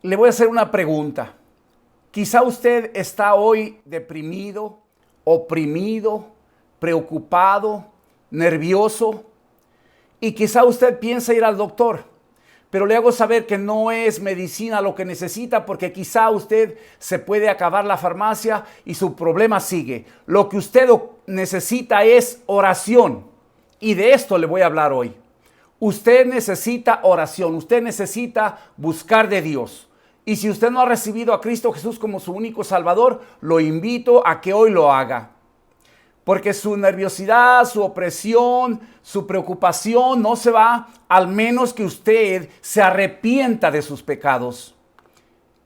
Le voy a hacer una pregunta. Quizá usted está hoy deprimido, oprimido, preocupado, nervioso, y quizá usted piensa ir al doctor, pero le hago saber que no es medicina lo que necesita, porque quizá usted se puede acabar la farmacia y su problema sigue. Lo que usted necesita es oración, y de esto le voy a hablar hoy. Usted necesita oración, usted necesita buscar de Dios. Y si usted no ha recibido a Cristo Jesús como su único Salvador, lo invito a que hoy lo haga. Porque su nerviosidad, su opresión, su preocupación no se va al menos que usted se arrepienta de sus pecados.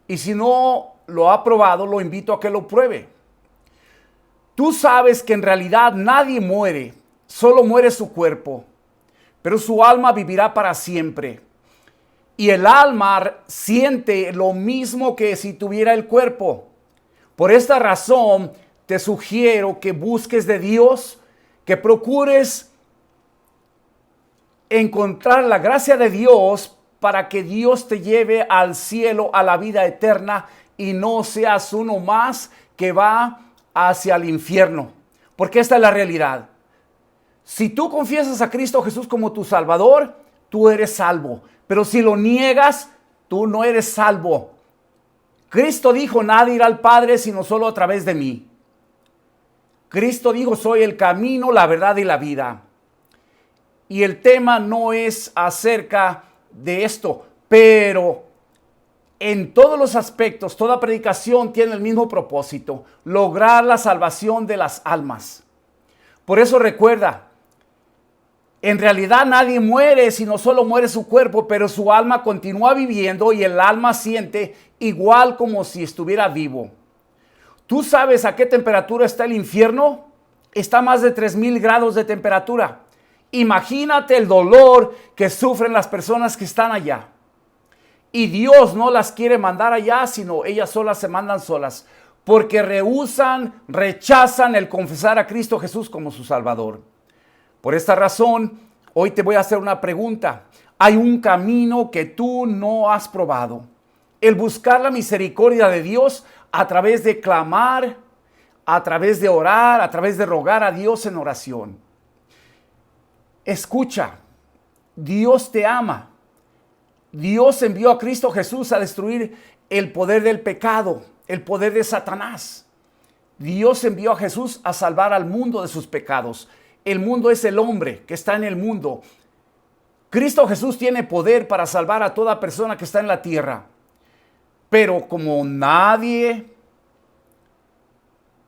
Y si no lo ha probado, lo invito a que lo pruebe. Tú sabes que en realidad nadie muere, solo muere su cuerpo, pero su alma vivirá para siempre. Y el alma siente lo mismo que si tuviera el cuerpo. Por esta razón, te sugiero que busques de Dios, que procures encontrar la gracia de Dios para que Dios te lleve al cielo, a la vida eterna, y no seas uno más que va hacia el infierno. Porque esta es la realidad. Si tú confiesas a Cristo Jesús como tu Salvador, tú eres salvo. Pero si lo niegas, tú no eres salvo. Cristo dijo, nadie irá al Padre sino solo a través de mí. Cristo dijo, soy el camino, la verdad y la vida. Y el tema no es acerca de esto, pero en todos los aspectos, toda predicación tiene el mismo propósito, lograr la salvación de las almas. Por eso recuerda, en realidad nadie muere, sino solo muere su cuerpo, pero su alma continúa viviendo y el alma siente igual como si estuviera vivo. ¿Tú sabes a qué temperatura está el infierno? Está a más de 3000 grados de temperatura. Imagínate el dolor que sufren las personas que están allá. Y Dios no las quiere mandar allá, sino ellas solas se mandan solas, porque rechazan el confesar a Cristo Jesús como su Salvador. Por esta razón, hoy te voy a hacer una pregunta. Hay un camino que tú no has probado. El buscar la misericordia de Dios a través de clamar, a través de orar, a través de rogar a Dios en oración. Escucha, Dios te ama. Dios envió a Cristo Jesús a destruir el poder del pecado, el poder de Satanás. Dios envió a Jesús a salvar al mundo de sus pecados. El mundo es el hombre que está en el mundo. Cristo Jesús tiene poder para salvar a toda persona que está en la tierra. Pero como nadie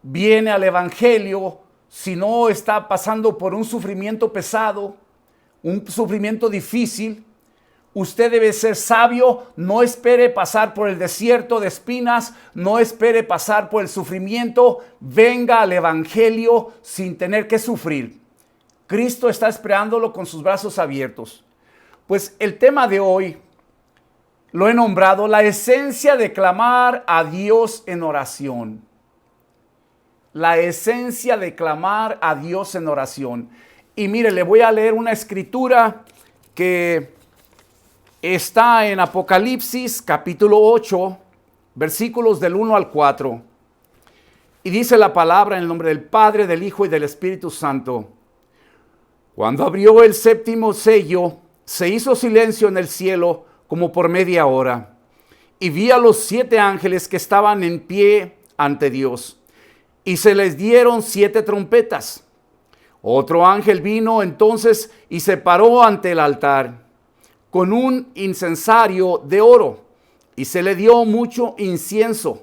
viene al evangelio si no está pasando por un sufrimiento pesado, un sufrimiento difícil, usted debe ser sabio. No espere pasar por el desierto de espinas, no espere pasar por el sufrimiento. Venga al evangelio sin tener que sufrir. Cristo está esperándolo con sus brazos abiertos. Pues el tema de hoy lo he nombrado la esencia de clamar a Dios en oración. La esencia de clamar a Dios en oración. Y mire, le voy a leer una escritura que está en Apocalipsis capítulo 8, versículos del 1 al 4. Y dice la palabra en el nombre del Padre, del Hijo y del Espíritu Santo. Cuando abrió el séptimo sello, se hizo silencio en el cielo como por media hora. Y vi a los 7 ángeles que estaban en pie ante Dios. Y se les dieron 7 trompetas. Otro ángel vino entonces y se paró ante el altar con un incensario de oro. Y se le dio mucho incienso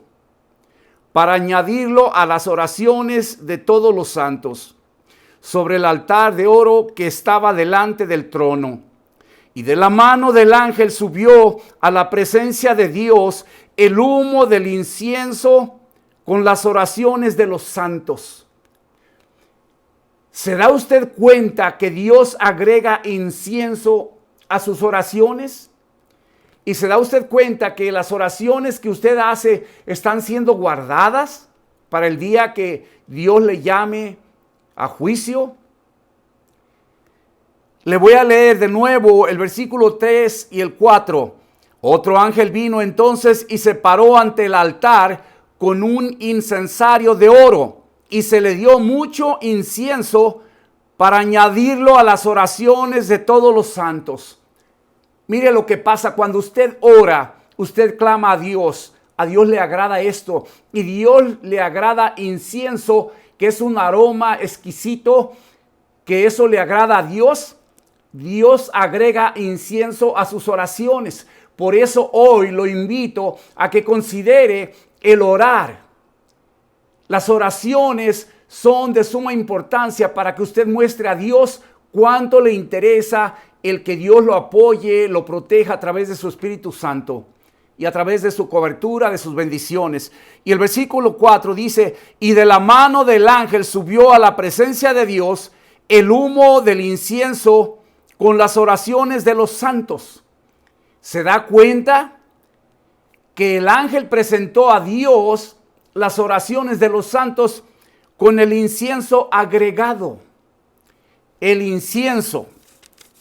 para añadirlo a las oraciones de todos los santos sobre el altar de oro que estaba delante del trono. Y de la mano del ángel subió a la presencia de Dios el humo del incienso con las oraciones de los santos. ¿Se da usted cuenta que Dios agrega incienso a sus oraciones? ¿Y se da usted cuenta que las oraciones que usted hace están siendo guardadas para el día que Dios le llame a juicio? Le voy a leer de nuevo el versículo 3 y el 4. Otro ángel vino entonces y se paró ante el altar con un incensario de oro, y se le dio mucho incienso para añadirlo a las oraciones de todos los santos. Mire lo que pasa cuando usted ora, usted clama a Dios le agrada esto, y Dios le agrada incienso, que es un aroma exquisito, que eso le agrada a Dios. Dios agrega incienso a sus oraciones. Por eso hoy lo invito a que considere el orar. Las oraciones son de suma importancia para que usted muestre a Dios cuánto le interesa el que Dios lo apoye, lo proteja a través de su Espíritu Santo y a través de su cobertura, de sus bendiciones. Y el versículo 4 dice: y de la mano del ángel subió a la presencia de Dios el humo del incienso con las oraciones de los santos. ¿Se da cuenta que el ángel presentó a Dios las oraciones de los santos con el incienso agregado? El incienso,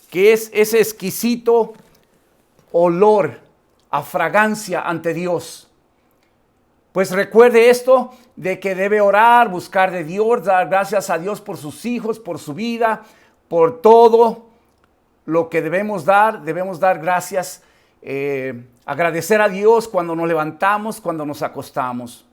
que es ese exquisito olor a fragancia ante Dios. Pues recuerde esto, de que debe orar, buscar de Dios, dar gracias a Dios por sus hijos, por su vida, por todo lo que debemos dar gracias. Agradecer a Dios cuando nos levantamos, cuando nos acostamos.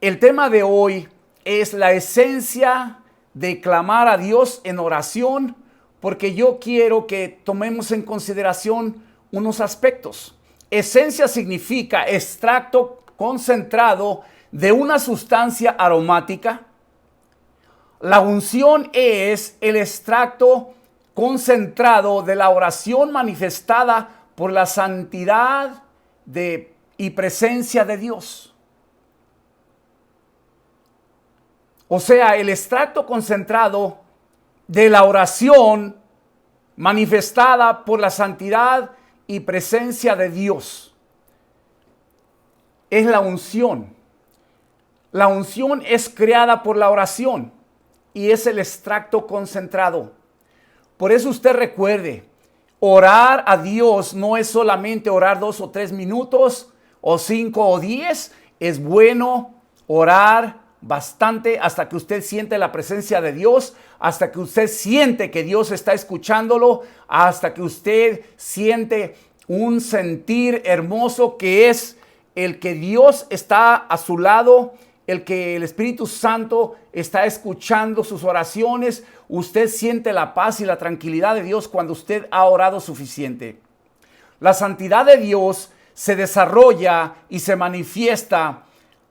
El tema de hoy es la esencia de clamar a Dios en oración, porque yo quiero que tomemos en consideración unos aspectos. Esencia significa extracto concentrado de una sustancia aromática. La unción es el extracto concentrado de la oración manifestada por la santidad y presencia de Dios. O sea, el extracto concentrado de la oración manifestada por la santidad y presencia de Dios es la unción. La unción es creada por la oración y es el extracto concentrado. Por eso usted recuerde, orar a Dios no es solamente orar 2 o 3 minutos o 5 o 10. Es bueno orar bastante hasta que usted siente la presencia de Dios, hasta que usted siente que Dios está escuchándolo, hasta que usted siente un sentir hermoso que es el que Dios está a su lado, el que el Espíritu Santo está escuchando sus oraciones. Usted siente la paz y la tranquilidad de Dios cuando usted ha orado suficiente. La santidad de Dios se desarrolla y se manifiesta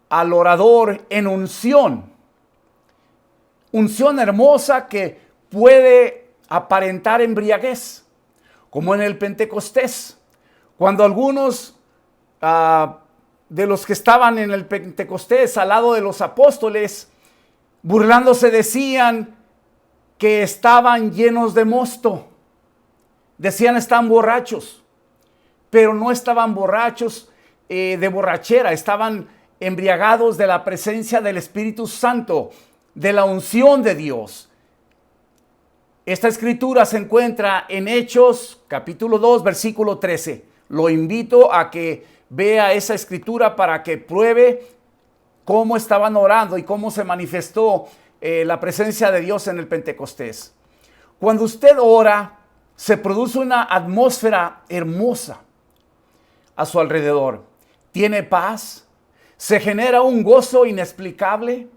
al orador en unción. Unción hermosa que puede aparentar embriaguez, como en el Pentecostés. Cuando algunos de los que estaban en el Pentecostés al lado de los apóstoles, burlándose, decían que estaban llenos de mosto. Decían están borrachos, pero no estaban borrachos de borrachera, estaban embriagados de la presencia del Espíritu Santo, de la unción de Dios. Esta escritura se encuentra en Hechos, capítulo 2, versículo 13. Lo invito a que vea esa escritura para que pruebe cómo estaban orando y cómo se manifestó la presencia de Dios en el Pentecostés. Cuando usted ora, se produce una atmósfera hermosa a su alrededor. Tiene paz. Se genera un gozo inexplicable.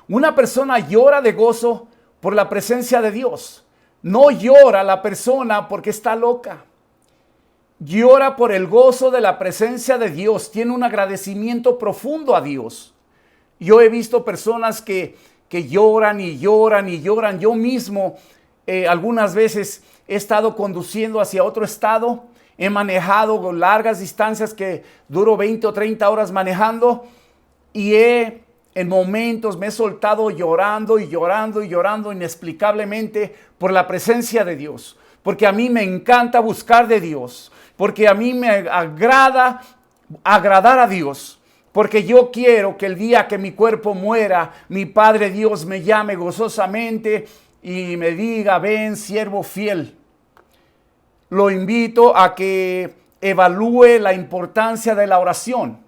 Una persona llora de gozo por la presencia de Dios. No llora la persona porque está loca. Llora por el gozo de la presencia de Dios. Tiene un agradecimiento profundo a Dios. Yo he visto personas que lloran y lloran y lloran. Yo mismo algunas veces he estado conduciendo hacia otro estado. He manejado largas distancias que duro 20 o 30 horas manejando y en momentos me he soltado llorando y llorando y llorando inexplicablemente por la presencia de Dios. Porque a mí me encanta buscar de Dios. Porque a mí me agrada agradar a Dios. Porque yo quiero que el día que mi cuerpo muera, mi Padre Dios me llame gozosamente y me diga: ven, siervo fiel. Lo invito a que evalúe la importancia de la oración.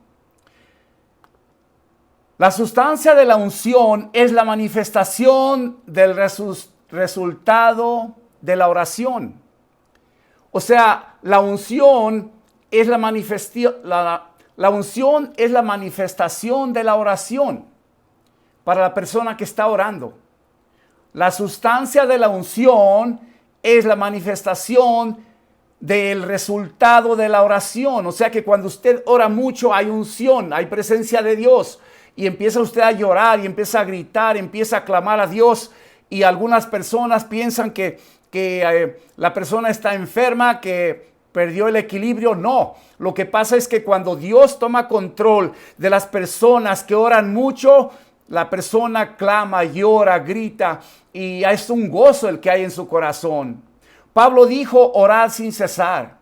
La sustancia de la unción es la manifestación del resultado de la oración. O sea, la unción es la unción es la manifestación de la oración para la persona que está orando. La sustancia de la unción es la manifestación del resultado de la oración. O sea que cuando usted ora mucho hay unción, hay presencia de Dios. Y empieza usted a llorar y empieza a gritar, empieza a clamar a Dios. Y algunas personas piensan que la persona está enferma, que perdió el equilibrio. No, lo que pasa es que cuando Dios toma control de las personas que oran mucho, la persona clama, llora, grita y es un gozo el que hay en su corazón. Pablo dijo, orad sin cesar.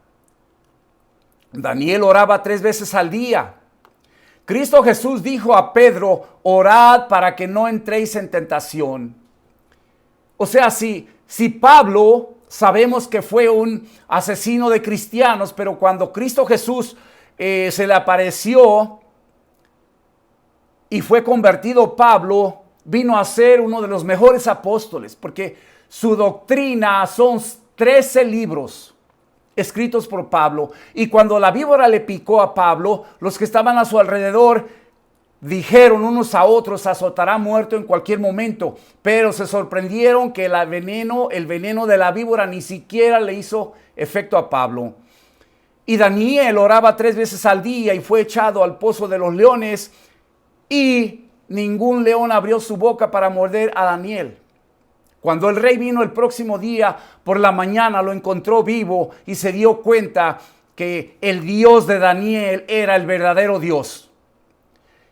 Daniel oraba 3 veces al día. Cristo Jesús dijo a Pedro, orad para que no entréis en tentación. O sea, si Pablo sabemos que fue un asesino de cristianos, pero cuando Cristo Jesús se le apareció y fue convertido Pablo, vino a ser uno de los mejores apóstoles, porque su doctrina son 13 libros escritos por Pablo. Y cuando la víbora le picó a Pablo, los que estaban a su alrededor dijeron unos a otros, azotará muerto en cualquier momento. Pero se sorprendieron que el veneno de la víbora ni siquiera le hizo efecto a Pablo. Y Daniel oraba 3 veces al día y fue echado al pozo de los leones. Y ningún león abrió su boca para morder a Daniel. Cuando el rey vino el próximo día por la mañana, lo encontró vivo y se dio cuenta que el Dios de Daniel era el verdadero Dios.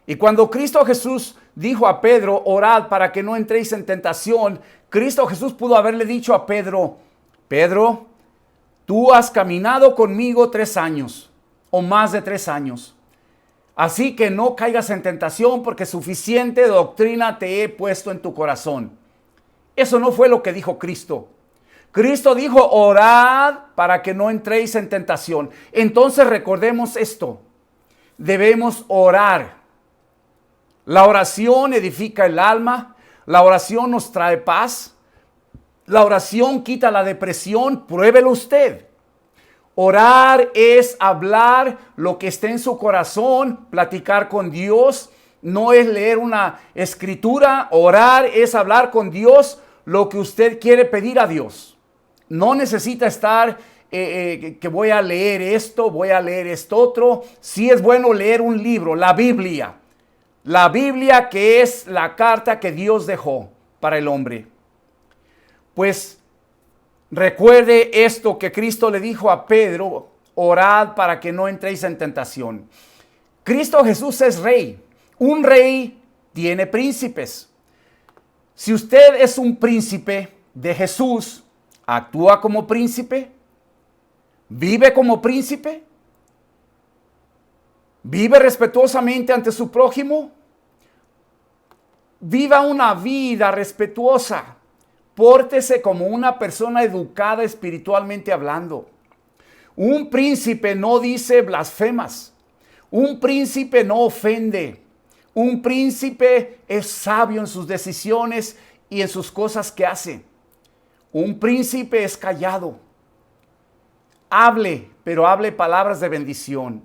Y cuando Cristo Jesús dijo a Pedro, orad para que no entréis en tentación, Cristo Jesús pudo haberle dicho a Pedro, Pedro, tú has caminado conmigo 3 años o más de 3 años. Así que no caigas en tentación porque suficiente doctrina te he puesto en tu corazón. Eso no fue lo que dijo Cristo. Cristo dijo, orad para que no entréis en tentación. Entonces recordemos esto. Debemos orar. La oración edifica el alma. La oración nos trae paz. La oración quita la depresión. Pruébelo usted. Orar es hablar lo que esté en su corazón, platicar con Dios. No es leer una escritura. Orar es hablar con Dios lo que usted quiere pedir a Dios. No necesita estar que voy a leer esto, voy a leer esto otro. Sí es bueno leer un libro, la Biblia. La Biblia, que es la carta que Dios dejó para el hombre. Pues recuerde esto que Cristo le dijo a Pedro, orad para que no entréis en tentación. Cristo Jesús es rey. Un rey tiene príncipes. Si usted es un príncipe de Jesús, ¿actúa como príncipe? ¿Vive como príncipe? ¿Vive respetuosamente ante su prójimo? Viva una vida respetuosa. Pórtese como una persona educada espiritualmente hablando. Un príncipe no dice blasfemas. Un príncipe no ofende. Un príncipe es sabio en sus decisiones y en sus cosas que hace. Un príncipe es callado. Hable, pero hable palabras de bendición.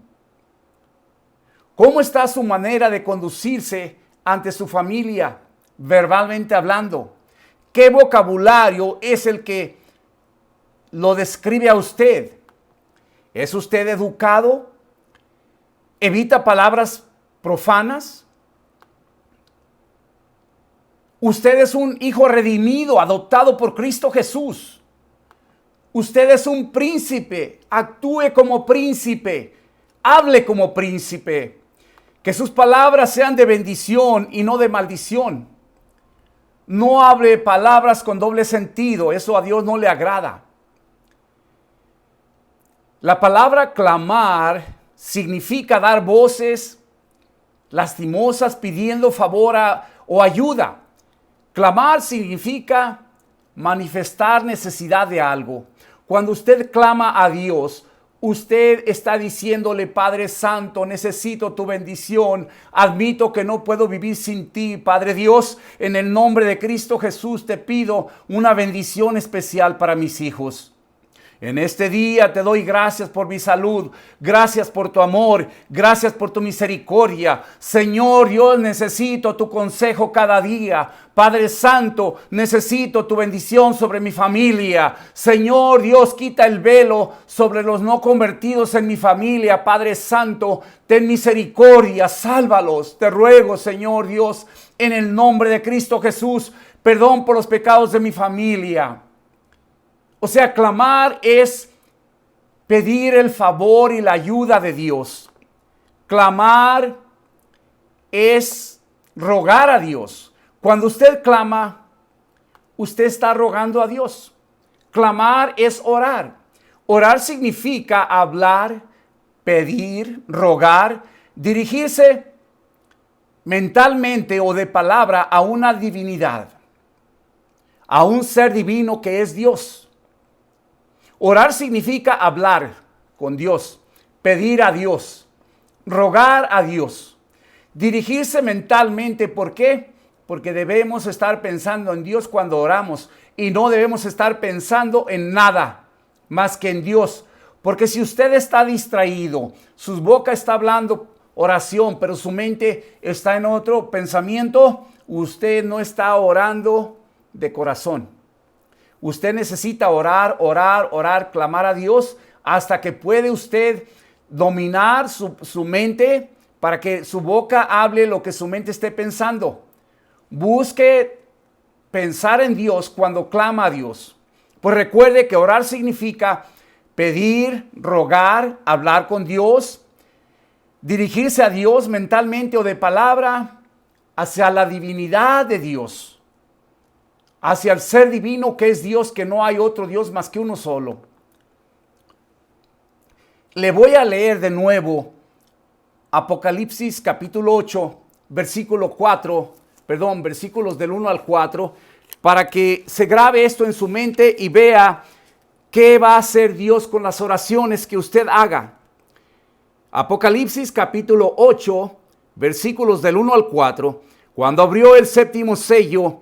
¿Cómo está su manera de conducirse ante su familia, verbalmente hablando? ¿Qué vocabulario es el que lo describe a usted? ¿Es usted educado? ¿Evita palabras profanas? Usted es un hijo redimido, adoptado por Cristo Jesús. Usted es un príncipe. Actúe como príncipe. Hable como príncipe. Que sus palabras sean de bendición y no de maldición. No hable palabras con doble sentido. Eso a Dios no le agrada. La palabra clamar significa dar voces lastimosas pidiendo favor o ayuda. Clamar significa manifestar necesidad de algo. Cuando usted clama a Dios, usted está diciéndole: Padre Santo, necesito tu bendición. Admito que no puedo vivir sin ti, Padre Dios. En el nombre de Cristo Jesús te pido una bendición especial para mis hijos. En este día te doy gracias por mi salud, gracias por tu amor, gracias por tu misericordia. Señor, yo necesito tu consejo cada día. Padre Santo, necesito tu bendición sobre mi familia. Señor Dios, quita el velo sobre los no convertidos en mi familia. Padre Santo, ten misericordia, sálvalos. Te ruego, Señor Dios, en el nombre de Cristo Jesús, perdón por los pecados de mi familia. O sea, clamar es pedir el favor y la ayuda de Dios. Clamar es rogar a Dios. Cuando usted clama, usted está rogando a Dios. Clamar es orar. Orar significa hablar, pedir, rogar, dirigirse mentalmente o de palabra a una divinidad, a un ser divino que es Dios. Orar significa hablar con Dios, pedir a Dios, rogar a Dios, dirigirse mentalmente. ¿Por qué? Porque debemos estar pensando en Dios cuando oramos y no debemos estar pensando en nada más que en Dios. Porque si usted está distraído, su boca está hablando oración, pero su mente está en otro pensamiento, usted no está orando de corazón. Usted necesita orar, clamar a Dios hasta que puede usted dominar su mente para que su boca hable lo que su mente esté pensando. Busque pensar en Dios cuando clama a Dios. Pues recuerde que orar significa pedir, rogar, hablar con Dios, dirigirse a Dios mentalmente o de palabra hacia la divinidad de Dios. Hacia el ser divino que es Dios, que no hay otro Dios más que uno solo. Le voy a leer de nuevo Apocalipsis capítulo 8, versículos del 1 al 4, para que se grabe esto en su mente y vea qué va a hacer Dios con las oraciones que usted haga. Apocalipsis capítulo 8, versículos del 1 al 4. Cuando abrió el séptimo sello,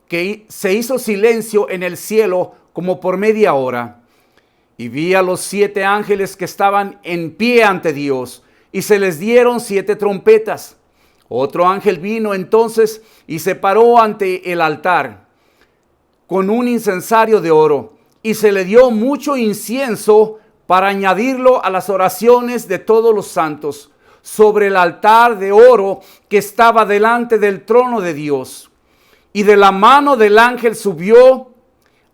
que se hizo silencio en el cielo como por media hora. Y vi a los 7 ángeles que estaban en pie ante Dios, y se les dieron 7 trompetas. Otro ángel vino entonces y se paró ante el altar con un incensario de oro, y se le dio mucho incienso para añadirlo a las oraciones de todos los santos, sobre el altar de oro que estaba delante del trono de Dios. Y de la mano del ángel subió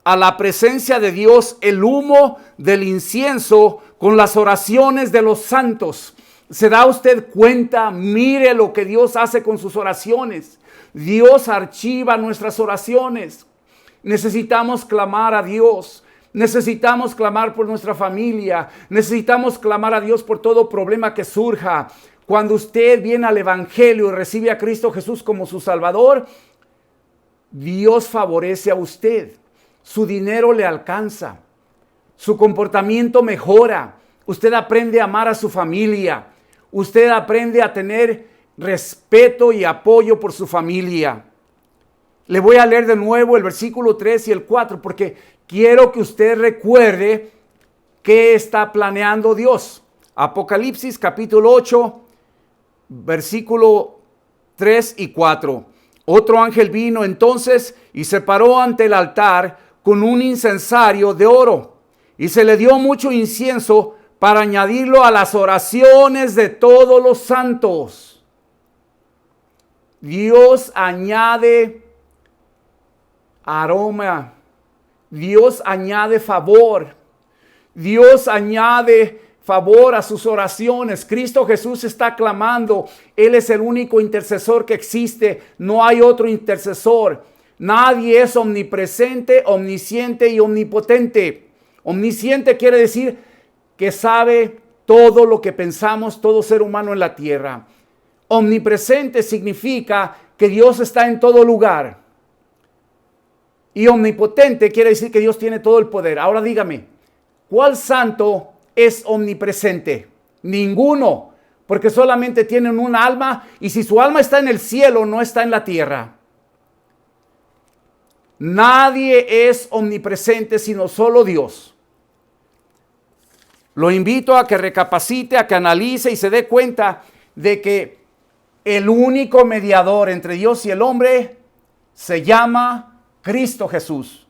a la presencia de Dios el humo del incienso con las oraciones de los santos. ¿Se da usted cuenta? Mire lo que Dios hace con sus oraciones. Dios archiva nuestras oraciones. Necesitamos clamar a Dios. Necesitamos clamar por nuestra familia. Necesitamos clamar a Dios por todo problema que surja. Cuando usted viene al Evangelio y recibe a Cristo Jesús como su Salvador, Dios favorece a usted. Su dinero le alcanza. Su comportamiento mejora. Usted aprende a amar a su familia. Usted aprende a tener respeto y apoyo por su familia. Le voy a leer de nuevo el versículo 3 y el 4 porque quiero que usted recuerde qué está planeando Dios. Apocalipsis capítulo 8, versículo 3 y 4. Otro ángel vino entonces y se paró ante el altar con un incensario de oro, y se le dio mucho incienso para añadirlo a las oraciones de todos los santos. Dios añade aroma, Dios añade favor, Dios añade favor a sus oraciones. Cristo Jesús está clamando. Él es el único intercesor que existe. No hay otro intercesor. Nadie es omnipresente, omnisciente y omnipotente. Omnisciente quiere decir que sabe todo lo que pensamos todo ser humano en la tierra. Omnipresente significa que Dios está en todo lugar. Y omnipotente quiere decir que Dios tiene todo el poder. Ahora dígame, ¿cuál santo es omnipresente. Ninguno, porque solamente tienen un alma, y si su alma está en el cielo, no está en la tierra. Nadie es omnipresente sino solo Dios. Lo invito a que recapacite, a que analice y se dé cuenta de que el único mediador entre Dios y el hombre se llama Cristo Jesús.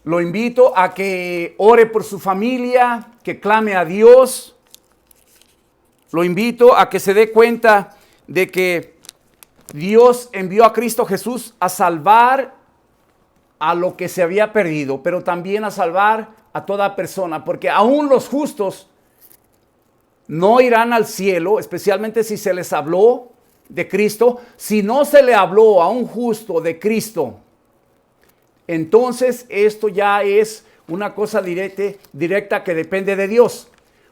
Lo invito a que ore por su familia, que clame a Dios. Lo invito a que se dé cuenta de que Dios envió a Cristo Jesús a salvar a lo que se había perdido, pero también a salvar a toda persona, porque aún los justos no irán al cielo, especialmente si se les habló de Cristo. Si no se le habló a un justo de Cristo, entonces esto ya es una cosa directa que depende de Dios.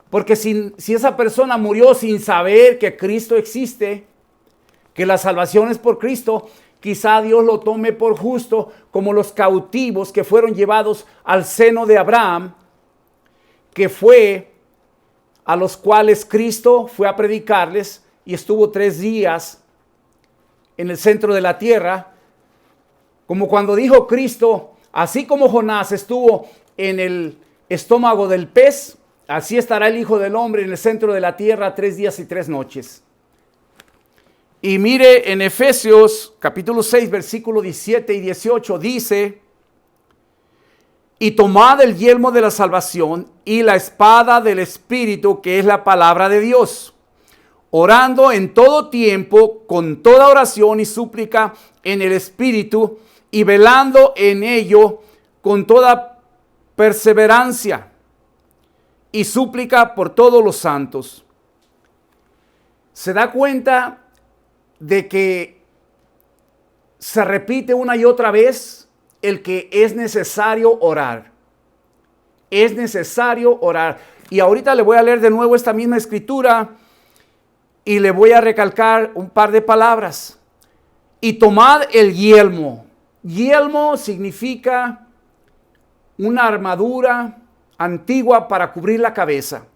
Porque si esa persona murió sin saber que Cristo existe, que la salvación es por Cristo, quizá Dios lo tome por justo, como los cautivos que fueron llevados al seno de Abraham, que fue a los cuales Cristo fue a predicarles y estuvo 3 días en el centro de la tierra. Como cuando dijo Cristo, así como Jonás estuvo en el estómago del pez, así estará el Hijo del Hombre en el centro de la tierra 3 días y 3 noches. Y mire, en Efesios capítulo 6, versículo 17 y 18 dice: y tomad el yelmo de la salvación y la espada del Espíritu, que es la palabra de Dios, orando en todo tiempo con toda oración y súplica en el Espíritu, y velando en ello con toda perseverancia y súplica por todos los santos. ¿Se da cuenta de que se repite una y otra vez el que es necesario orar? Es necesario orar. Y ahorita le voy a leer de nuevo esta misma escritura y le voy a recalcar un par de palabras. Y tomad el yelmo. Yelmo significa una armadura antigua para cubrir la cabeza.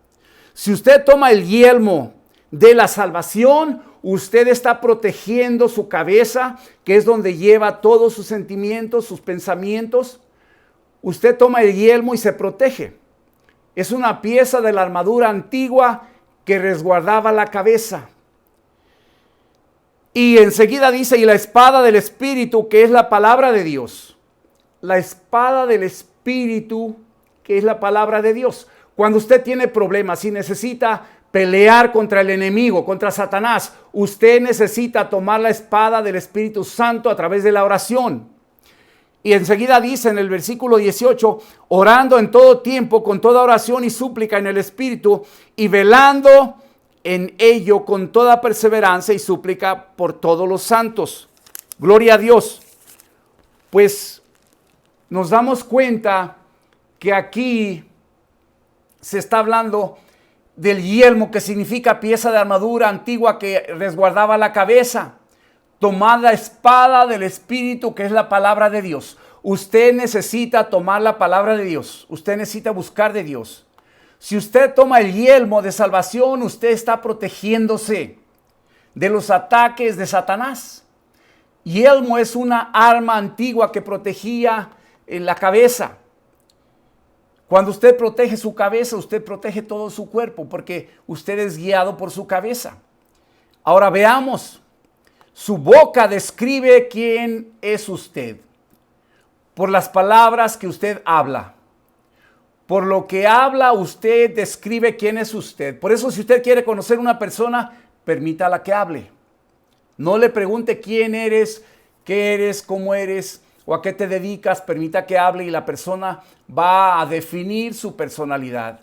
Si usted toma el yelmo de la salvación, usted está protegiendo su cabeza, que es donde lleva todos sus sentimientos, sus pensamientos. Usted toma el yelmo y se protege. Es una pieza de la armadura antigua que resguardaba la cabeza. Y enseguida dice, y la espada del Espíritu, que es la palabra de Dios. La espada del Espíritu, que es la palabra de Dios. Cuando usted tiene problemas y necesita pelear contra el enemigo, contra Satanás, usted necesita tomar la espada del Espíritu Santo a través de la oración. Y enseguida dice en el versículo 18, orando en todo tiempo, con toda oración y súplica en el Espíritu, y velando en ello con toda perseverancia y súplica por todos los santos. Gloria a Dios. Pues nos damos cuenta que aquí se está hablando del yelmo, que significa pieza de armadura antigua que resguardaba la cabeza. Tomad la espada del Espíritu, que es la palabra de Dios. Usted necesita tomar la palabra de Dios. Usted necesita buscar de Dios. Si usted toma el yelmo de salvación, usted está protegiéndose de los ataques de Satanás. Yelmo es una arma antigua que protegía la cabeza. Cuando usted protege su cabeza, usted protege todo su cuerpo, porque usted es guiado por su cabeza. Ahora veamos. Su boca describe quién es usted, por las palabras que usted habla. Por lo que habla, usted describe quién es usted. Por eso, si usted quiere conocer a una persona, permítala que hable. No le pregunte quién eres, qué eres, cómo eres o a qué te dedicas. Permita que hable y la persona va a definir su personalidad.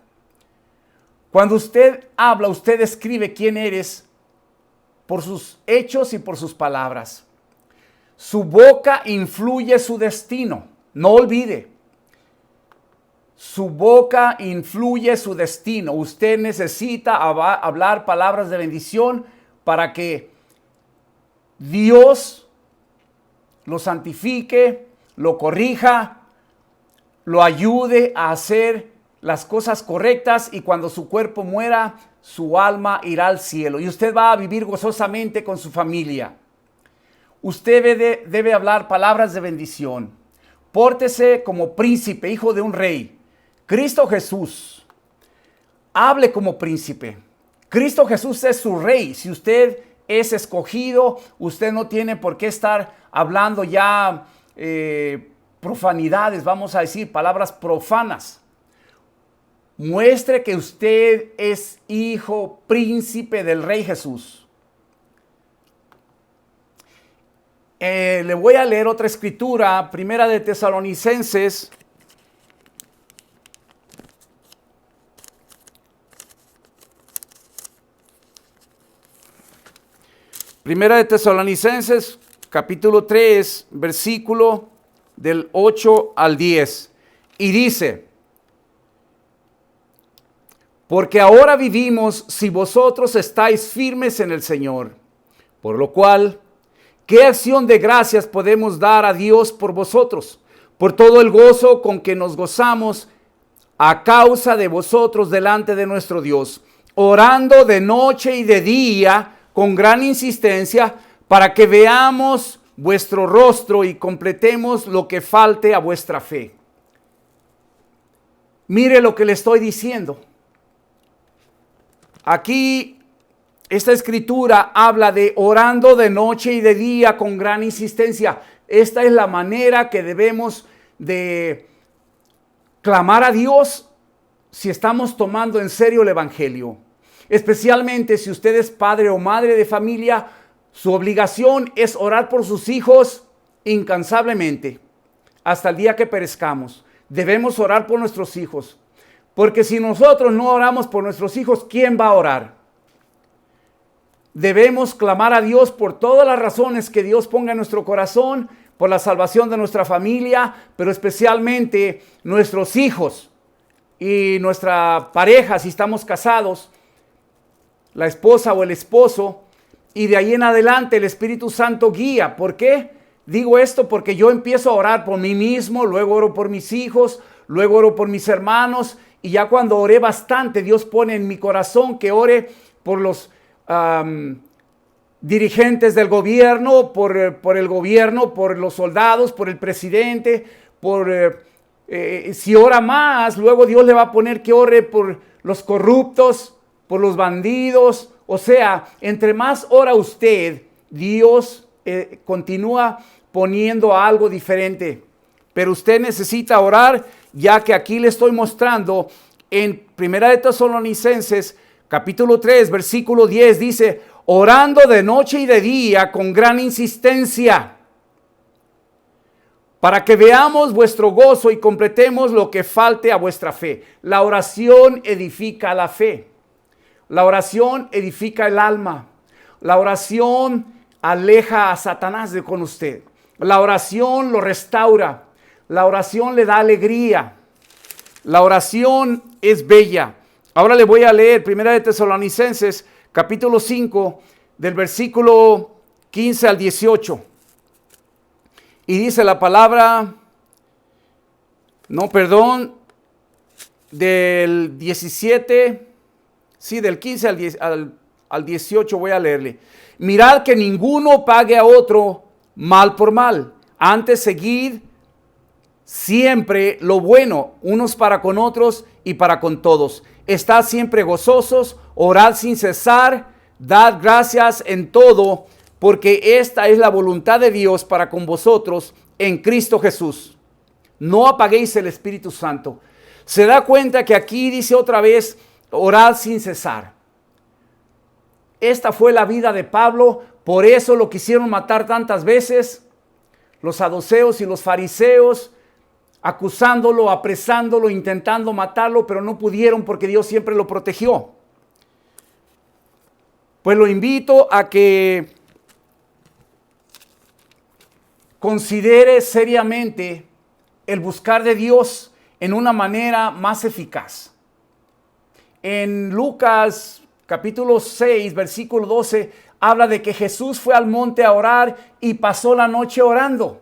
Cuando usted habla, usted describe quién eres por sus hechos y por sus palabras. Su boca influye su destino. No olvide. Su boca influye su destino. Usted necesita hablar palabras de bendición para que Dios lo santifique, lo corrija, lo ayude a hacer las cosas correctas y cuando su cuerpo muera, su alma irá al cielo y usted va a vivir gozosamente con su familia. Usted debe hablar palabras de bendición. Pórtese como príncipe, hijo de un rey. Cristo Jesús, hable como príncipe. Cristo Jesús es su rey. Si usted es escogido, usted no tiene por qué estar hablando ya profanidades, vamos a decir, palabras profanas. Muestre que usted es hijo, príncipe del Rey Jesús. Le voy a leer otra escritura, Primera de Tesalonicenses. Primera de Tesalonicenses, capítulo 3, versículo del 8 al 10. Y dice: porque ahora vivimos si vosotros estáis firmes en el Señor. Por lo cual, ¿qué acción de gracias podemos dar a Dios por vosotros? Por todo el gozo con que nos gozamos a causa de vosotros delante de nuestro Dios, orando de noche y de día con gran insistencia, para que veamos vuestro rostro y completemos lo que falte a vuestra fe. Mire lo que le estoy diciendo. Aquí esta escritura habla de orando de noche y de día con gran insistencia. Esta es la manera que debemos de clamar a Dios si estamos tomando en serio el evangelio. Especialmente si usted es padre o madre de familia, su obligación es orar por sus hijos incansablemente hasta el día que perezcamos. Debemos orar por nuestros hijos. Porque si nosotros no oramos por nuestros hijos, ¿quién va a orar? Debemos clamar a Dios por todas las razones que Dios ponga en nuestro corazón, por la salvación de nuestra familia, pero especialmente nuestros hijos y nuestra pareja, si estamos casados, la esposa o el esposo, y de ahí en adelante el Espíritu Santo guía. ¿Por qué? Digo esto porque yo empiezo a orar por mí mismo, luego oro por mis hijos, luego oro por mis hermanos, y ya cuando oré bastante, Dios pone en mi corazón que ore por los dirigentes del gobierno, por el gobierno, por los soldados, por el presidente, si ora más, luego Dios le va a poner que ore por los corruptos, por los bandidos. O sea, entre más ora usted, Dios continúa poniendo algo diferente. Pero usted necesita orar, ya que aquí le estoy mostrando en Primera de Tesalonicenses, capítulo 3, versículo 10, dice: orando de noche y de día con gran insistencia, para que veamos vuestro gozo y completemos lo que falte a vuestra fe. La oración edifica la fe. La oración edifica el alma. La oración aleja a Satanás de con usted. La oración lo restaura. La oración le da alegría. La oración es bella. Ahora le voy a leer Primera de Tesalonicenses, capítulo 5, del versículo 15 al 18. Y dice la palabra, del 17, del 15 al 18 voy a leerle. Mirad que ninguno pague a otro mal por mal. Antes seguid siempre lo bueno, unos para con otros y para con todos. Estad siempre gozosos, orad sin cesar, dad gracias en todo, porque esta es la voluntad de Dios para con vosotros en Cristo Jesús. No apaguéis el Espíritu Santo. Se da cuenta que aquí dice otra vez, orad sin cesar. Esta fue la vida de Pablo, por eso lo quisieron matar tantas veces, los saduceos y los fariseos, acusándolo, apresándolo, intentando matarlo, pero no pudieron porque Dios siempre lo protegió. Pues lo invito a que considere seriamente el buscar de Dios en una manera más eficaz. En Lucas capítulo 6, versículo 12, habla de que Jesús fue al monte a orar y pasó la noche orando.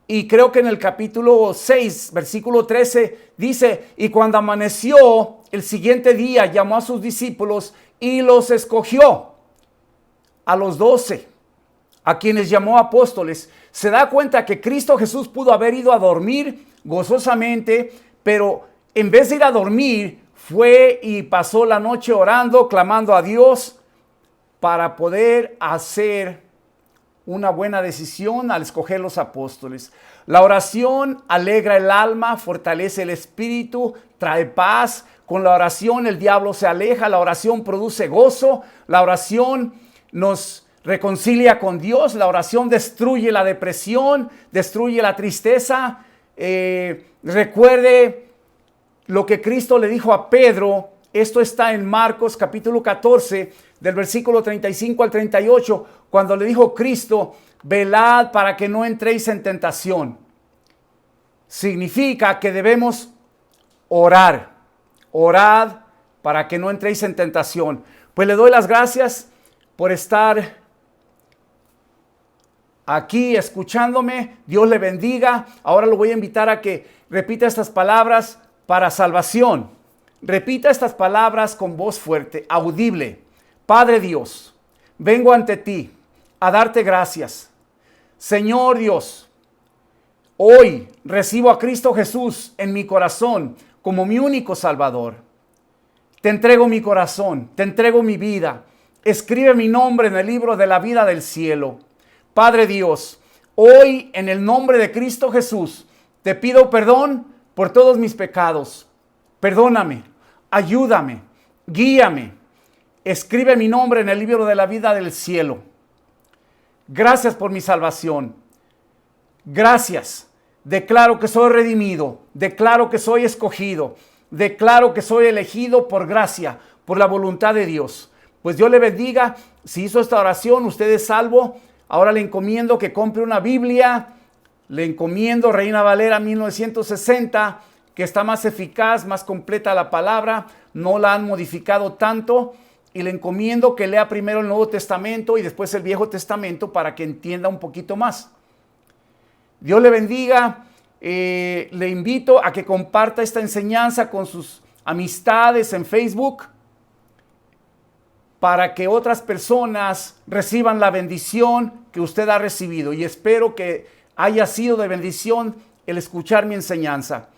Y creo que en el capítulo 6, versículo 13, dice, y cuando amaneció el siguiente día, llamó a sus discípulos y los escogió, a los 12, a quienes llamó apóstoles. Se da cuenta que Cristo Jesús pudo haber ido a dormir gozosamente, pero en vez de ir a dormir, fue y pasó la noche orando, clamando a Dios para poder hacer una buena decisión al escoger los apóstoles. La oración alegra el alma, fortalece el espíritu, trae paz. Con la oración el diablo se aleja, la oración produce gozo, la oración nos reconcilia con Dios, la oración destruye la depresión, destruye la tristeza. Recuerde lo que Cristo le dijo a Pedro. Esto está en Marcos capítulo 14, del versículo 35 al 38, cuando le dijo Cristo, velad para que no entréis en tentación. Significa que debemos orar. Orad para que no entréis en tentación. Pues le doy las gracias por estar aquí escuchándome. Dios le bendiga. Ahora lo voy a invitar a que repita estas palabras para salvación. Repita estas palabras con voz fuerte, audible. Padre Dios, vengo ante ti a darte gracias. Señor Dios, hoy recibo a Cristo Jesús en mi corazón como mi único Salvador. Te entrego mi corazón, te entrego mi vida. Escribe mi nombre en el libro de la vida del cielo. Padre Dios, hoy en el nombre de Cristo Jesús, te pido perdón por todos mis pecados. Perdóname, ayúdame, guíame. Escribe mi nombre en el libro de la vida del cielo. Gracias por mi salvación. Gracias. Declaro que soy redimido. Declaro que soy escogido. Declaro que soy elegido por gracia, por la voluntad de Dios. Pues Dios le bendiga. Si hizo esta oración, usted es salvo. Ahora le encomiendo que compre una Biblia. Le encomiendo Reina Valera 1960, que está más eficaz, más completa la palabra. No la han modificado tanto. Y le encomiendo que lea primero el Nuevo Testamento y después el Viejo Testamento para que entienda un poquito más. Dios le bendiga. Le invito a que comparta esta enseñanza con sus amistades en Facebook para que otras personas reciban la bendición que usted ha recibido. Y espero que haya sido de bendición el escuchar mi enseñanza.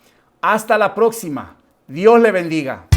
Hasta la próxima. Dios le bendiga.